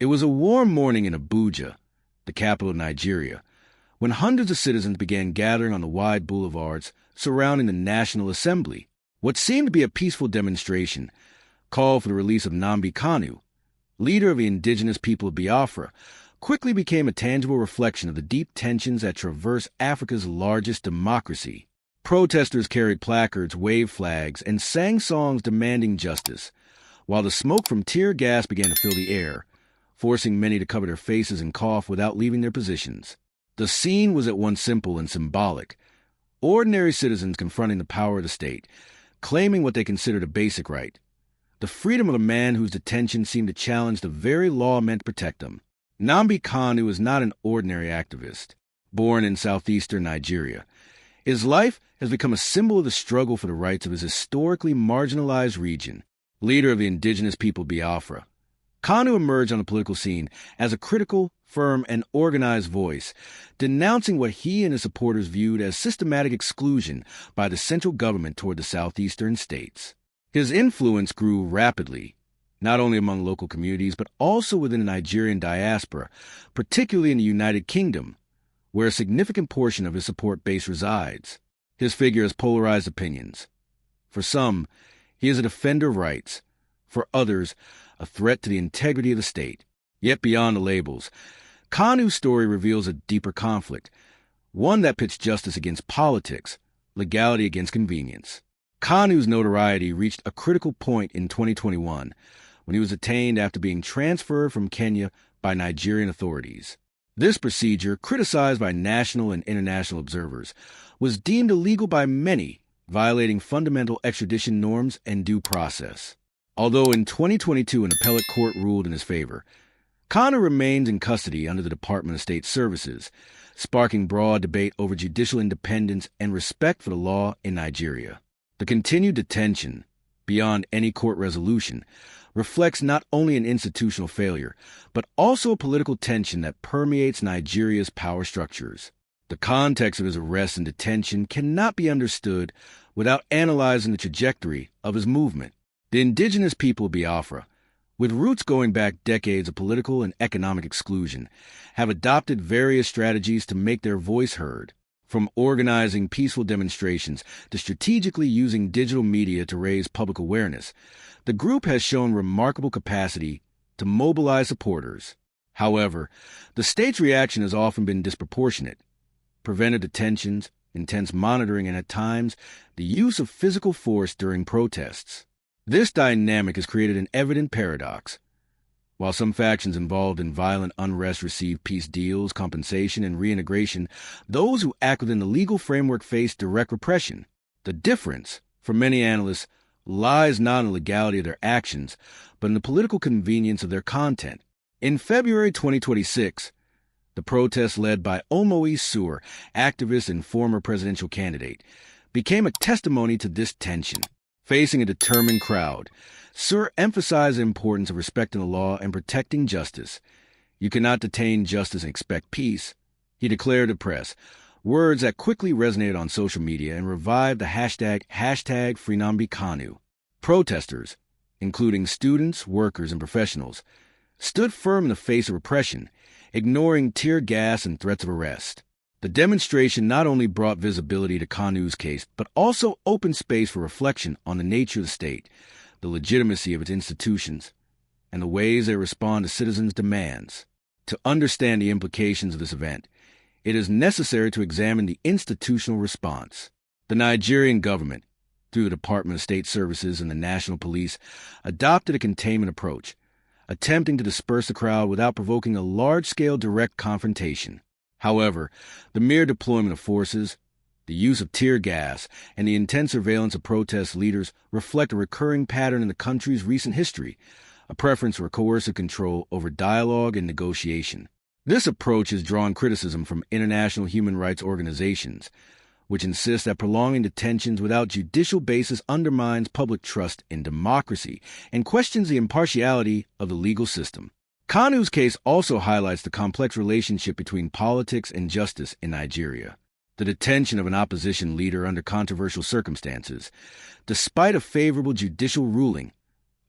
It was a warm morning in Abuja, the capital of Nigeria, when hundreds of citizens began gathering on the wide boulevards surrounding the National Assembly. What seemed to be a peaceful demonstration called for the release of Nnamdi Kanu, leader of the Indigenous People of Biafra, quickly became a tangible reflection of the deep tensions that traverse Africa's largest democracy. Protesters carried placards, waved flags, and sang songs demanding justice, while the smoke from tear gas began to fill the air, forcing many to cover their faces and cough without leaving their positions. The scene was at once simple and symbolic. Ordinary citizens confronting the power of the state, claiming what they considered a basic right, the freedom of a man whose detention seemed to challenge the very law meant to protect them. Nnamdi Kanu is not an ordinary activist. Born in southeastern Nigeria, his life has become a symbol of the struggle for the rights of his historically marginalized region. Leader of the Indigenous People of Biafra, Kanu emerged on the political scene as a critical, firm, and organized voice, denouncing what he and his supporters viewed as systematic exclusion by the central government toward the southeastern states. His influence grew rapidly, not only among local communities, but also within the Nigerian diaspora, particularly in the United Kingdom, where a significant portion of his support base resides. His figure has polarized opinions. For some, he is a defender of rights. For others, a threat to the integrity of the state. Yet beyond the labels, Kanu's story reveals a deeper conflict, one that pits justice against politics, legality against convenience. Kanu's notoriety reached a critical point in 2021 when he was detained after being transferred from Kenya by Nigerian authorities. This procedure, criticized by national and international observers, was deemed illegal by many, violating fundamental extradition norms and due process. Although in 2022 an appellate court ruled in his favor, Kanu remains in custody under the Department of State Services, sparking broad debate over judicial independence and respect for the law in Nigeria. The continued detention, beyond any court resolution, reflects not only an institutional failure, but also a political tension that permeates Nigeria's power structures. The context of his arrest and detention cannot be understood without analyzing the trajectory of his movement. The Indigenous People of Biafra, with roots going back decades of political and economic exclusion, have adopted various strategies to make their voice heard, from organizing peaceful demonstrations to strategically using digital media to raise public awareness. The group has shown remarkable capacity to mobilize supporters. However, the state's reaction has often been disproportionate. Preventive detentions, intense monitoring, and at times, the use of physical force during protests. This dynamic has created an evident paradox. While some factions involved in violent unrest receive peace deals, compensation, and reintegration, those who act within the legal framework face direct repression. The difference, for many analysts, lies not in the legality of their actions, but in the political convenience of their content. In February 2026, the protests led by Omoe Sur, activist and former presidential candidate, became a testimony to this tension. Facing a determined crowd, Sur emphasized the importance of respecting the law and protecting justice. "You cannot detain justice and expect peace," he declared to press, words that quickly resonated on social media and revived the hashtag #FreeNamdiKanu. Protesters, including students, workers, and professionals, stood firm in the face of repression, ignoring tear gas and threats of arrest. The demonstration not only brought visibility to Kanu's case, but also opened space for reflection on the nature of the state, the legitimacy of its institutions, and the ways they respond to citizens' demands. To understand the implications of this event, it is necessary to examine the institutional response. The Nigerian government, through the Department of State Services and the National Police, adopted a containment approach, attempting to disperse the crowd without provoking a large-scale direct confrontation. However, the mere deployment of forces, the use of tear gas, and the intense surveillance of protest leaders reflect a recurring pattern in the country's recent history, a preference for coercive control over dialogue and negotiation. This approach has drawn criticism from international human rights organizations, which insist that prolonging detentions without judicial basis undermines public trust in democracy and questions the impartiality of the legal system. Kanu's case also highlights the complex relationship between politics and justice in Nigeria. The detention of an opposition leader under controversial circumstances, despite a favorable judicial ruling,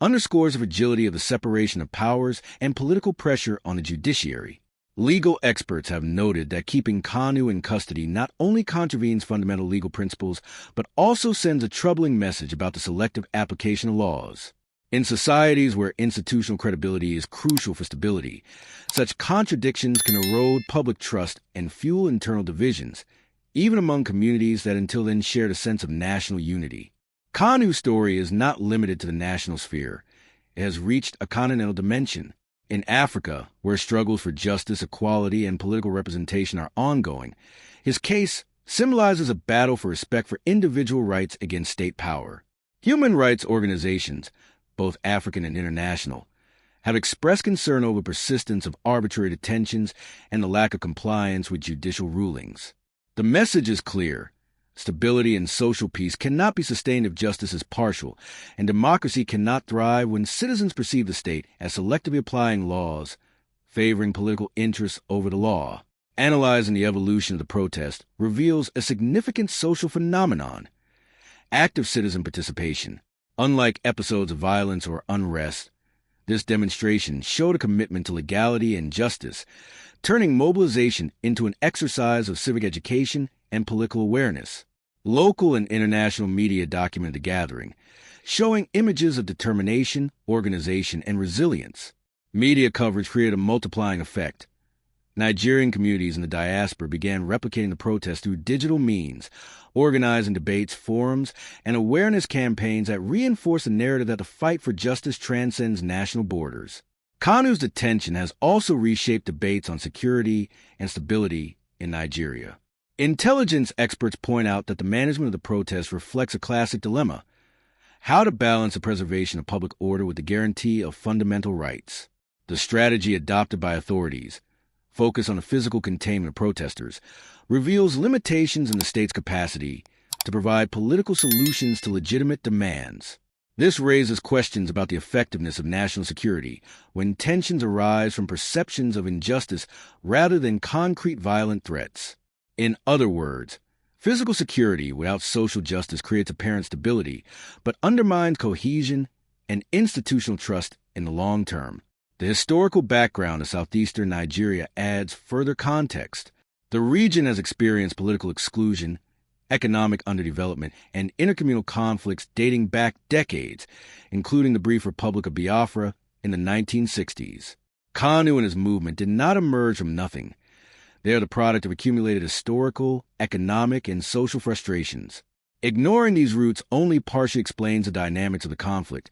underscores the fragility of the separation of powers and political pressure on the judiciary. Legal experts have noted that keeping Kanu in custody not only contravenes fundamental legal principles, but also sends a troubling message about the selective application of laws. In societies where institutional credibility is crucial for stability, such contradictions can erode public trust and fuel internal divisions, even among communities that until then shared a sense of national unity. Kanu's story is not limited to the national sphere. It has reached a continental dimension. In Africa, where struggles for justice, equality, and political representation are ongoing, his case symbolizes a battle for respect for individual rights against state power. Human rights organizations, both African and international, have expressed concern over persistence of arbitrary detentions and the lack of compliance with judicial rulings. The message is clear. Stability and social peace cannot be sustained if justice is partial, and democracy cannot thrive when citizens perceive the state as selectively applying laws, favoring political interests over the law. Analyzing the evolution of the protest reveals a significant social phenomenon: active citizen participation. Unlike episodes of violence or unrest, this demonstration showed a commitment to legality and justice, turning mobilization into an exercise of civic education and political awareness. Local and international media documented the gathering, showing images of determination, organization, and resilience. Media coverage created a multiplying effect. Nigerian communities in the diaspora began replicating the protest through digital means, organizing debates, forums, and awareness campaigns that reinforce the narrative that the fight for justice transcends national borders. Kanu's detention has also reshaped debates on security and stability in Nigeria. Intelligence experts point out that the management of the protest reflects a classic dilemma: how to balance the preservation of public order with the guarantee of fundamental rights. The strategy adopted by authorities, focus on the physical containment of protesters, reveals limitations in the state's capacity to provide political solutions to legitimate demands. This raises questions about the effectiveness of national security when tensions arise from perceptions of injustice rather than concrete violent threats. In other words, physical security without social justice creates apparent stability, but undermines cohesion and institutional trust in the long term. The historical background of southeastern Nigeria adds further context. The region has experienced political exclusion, economic underdevelopment, and intercommunal conflicts dating back decades, including the brief Republic of Biafra in the 1960s. Kanu and his movement did not emerge from nothing. They are the product of accumulated historical, economic, and social frustrations. Ignoring these roots only partially explains the dynamics of the conflict,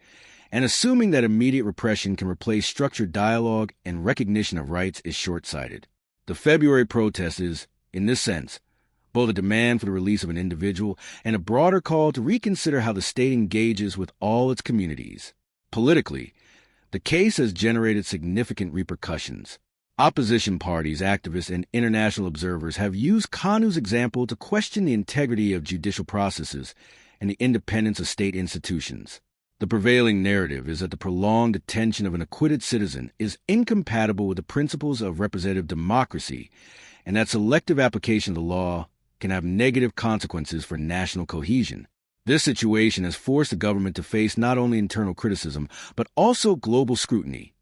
and assuming that immediate repression can replace structured dialogue and recognition of rights is short-sighted. The February protest is, in this sense, both a demand for the release of an individual and a broader call to reconsider how the state engages with all its communities. Politically, the case has generated significant repercussions. Opposition parties, activists, and international observers have used Kanu's example to question the integrity of judicial processes and the independence of state institutions. The prevailing narrative is that the prolonged detention of an acquitted citizen is incompatible with the principles of representative democracy, and that selective application of the law can have negative consequences for national cohesion. This situation has forced the government to face not only internal criticism, but also global scrutiny,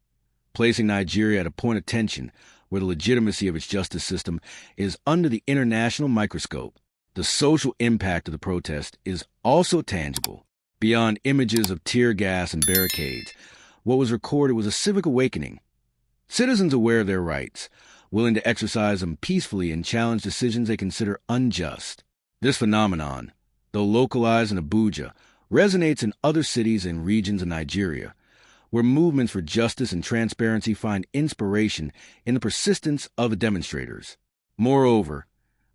placing Nigeria at a point of tension where the legitimacy of its justice system is under the international microscope. The social impact of the protest is also tangible. Beyond images of tear gas and barricades, what was recorded was a civic awakening. Citizens aware of their rights, willing to exercise them peacefully and challenge decisions they consider unjust. This phenomenon, though localized in Abuja, resonates in other cities and regions of Nigeria, where movements for justice and transparency find inspiration in the persistence of the demonstrators. Moreover,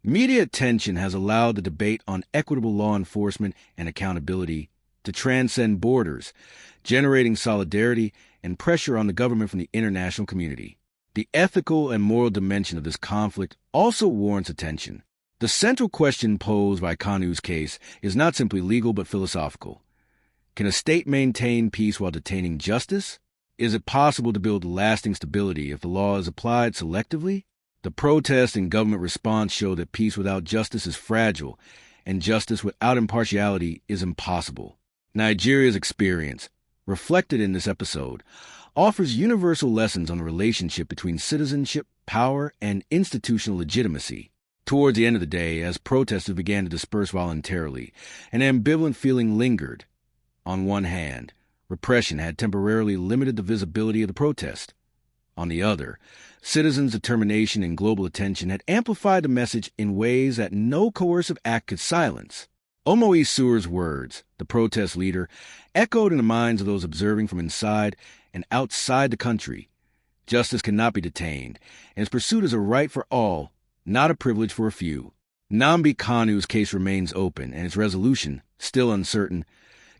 media attention has allowed the debate on equitable law enforcement and accountability to transcend borders, generating solidarity and pressure on the government from the international community. The ethical and moral dimension of this conflict also warrants attention. The central question posed by Kanu's case is not simply legal but philosophical. Can a state maintain peace while detaining justice? Is it possible to build lasting stability if the law is applied selectively? The protest and government response show that peace without justice is fragile, and justice without impartiality is impossible. Nigeria's experience, reflected in this episode, offers universal lessons on the relationship between citizenship, power, and institutional legitimacy. Towards the end of the day, as protesters began to disperse voluntarily, an ambivalent feeling lingered. On one hand, repression had temporarily limited the visibility of the protest. On the other, citizens' determination and global attention had amplified the message in ways that no coercive act could silence. Omoe Sewer's words, the protest leader, echoed in the minds of those observing from inside and outside the country. Justice cannot be detained, and its pursuit is a right for all, not a privilege for a few. Nnamdi Kanu's case remains open, and its resolution, still uncertain,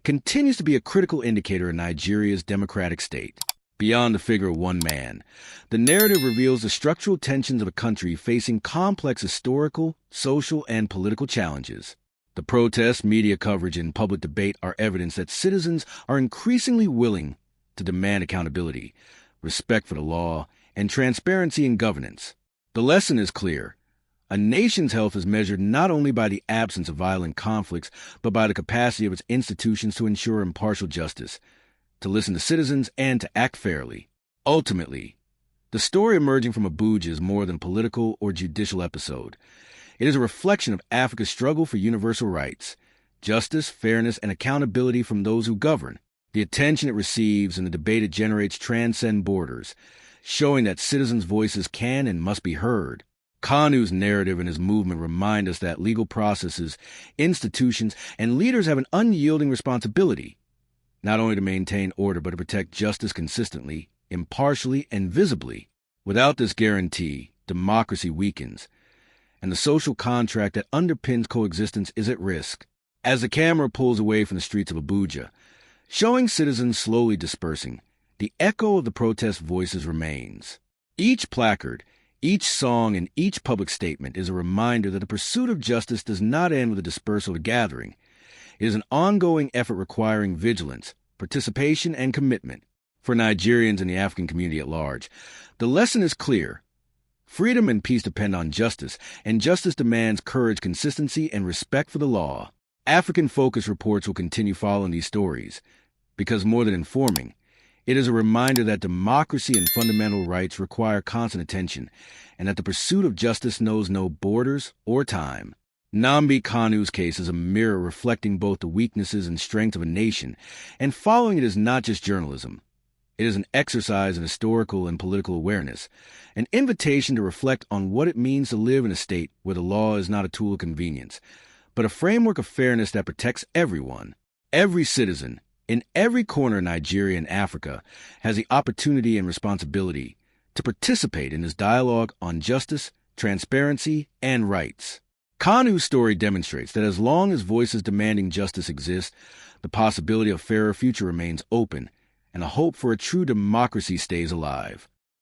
continues to be a critical indicator of Nigeria's democratic state. Beyond the figure of one man, the narrative reveals the structural tensions of a country facing complex historical, social, and political challenges. The protests, media coverage, and public debate are evidence that citizens are increasingly willing to demand accountability, respect for the law, and transparency in governance. The lesson is clear. A nation's health is measured not only by the absence of violent conflicts, but by the capacity of its institutions to ensure impartial justice, to listen to citizens, and to act fairly. Ultimately, the story emerging from Abuja is more than a political or judicial episode. It is a reflection of Africa's struggle for universal rights, justice, fairness, and accountability from those who govern. The attention it receives and the debate it generates transcend borders, showing that citizens' voices can and must be heard. Kanu's narrative and his movement remind us that legal processes, institutions, and leaders have an unyielding responsibility, not only to maintain order but to protect justice consistently, impartially, and visibly. Without this guarantee, democracy weakens, and the social contract that underpins coexistence is at risk. As the camera pulls away from the streets of Abuja, showing citizens slowly dispersing, the echo of the protest voices remains. Each placard, each song, and each public statement is a reminder that the pursuit of justice does not end with the dispersal of the gathering. It is an ongoing effort requiring vigilance, participation, and commitment. For Nigerians and the African community at large, the lesson is clear. Freedom and peace depend on justice, and justice demands courage, consistency, and respect for the law. African Focus reports will continue following these stories, because more than informing, it is a reminder that democracy and fundamental rights require constant attention, and that the pursuit of justice knows no borders or time. Nnamdi Kanu's case is a mirror reflecting both the weaknesses and strengths of a nation, and following it is not just journalism. It is an exercise in historical and political awareness, an invitation to reflect on what it means to live in a state where the law is not a tool of convenience, but a framework of fairness that protects everyone. Every citizen, in every corner of Nigeria and Africa, has the opportunity and responsibility to participate in this dialogue on justice, transparency, and rights. Kanu's story demonstrates that as long as voices demanding justice exist, the possibility of a fairer future remains open, and the hope for a true democracy stays alive.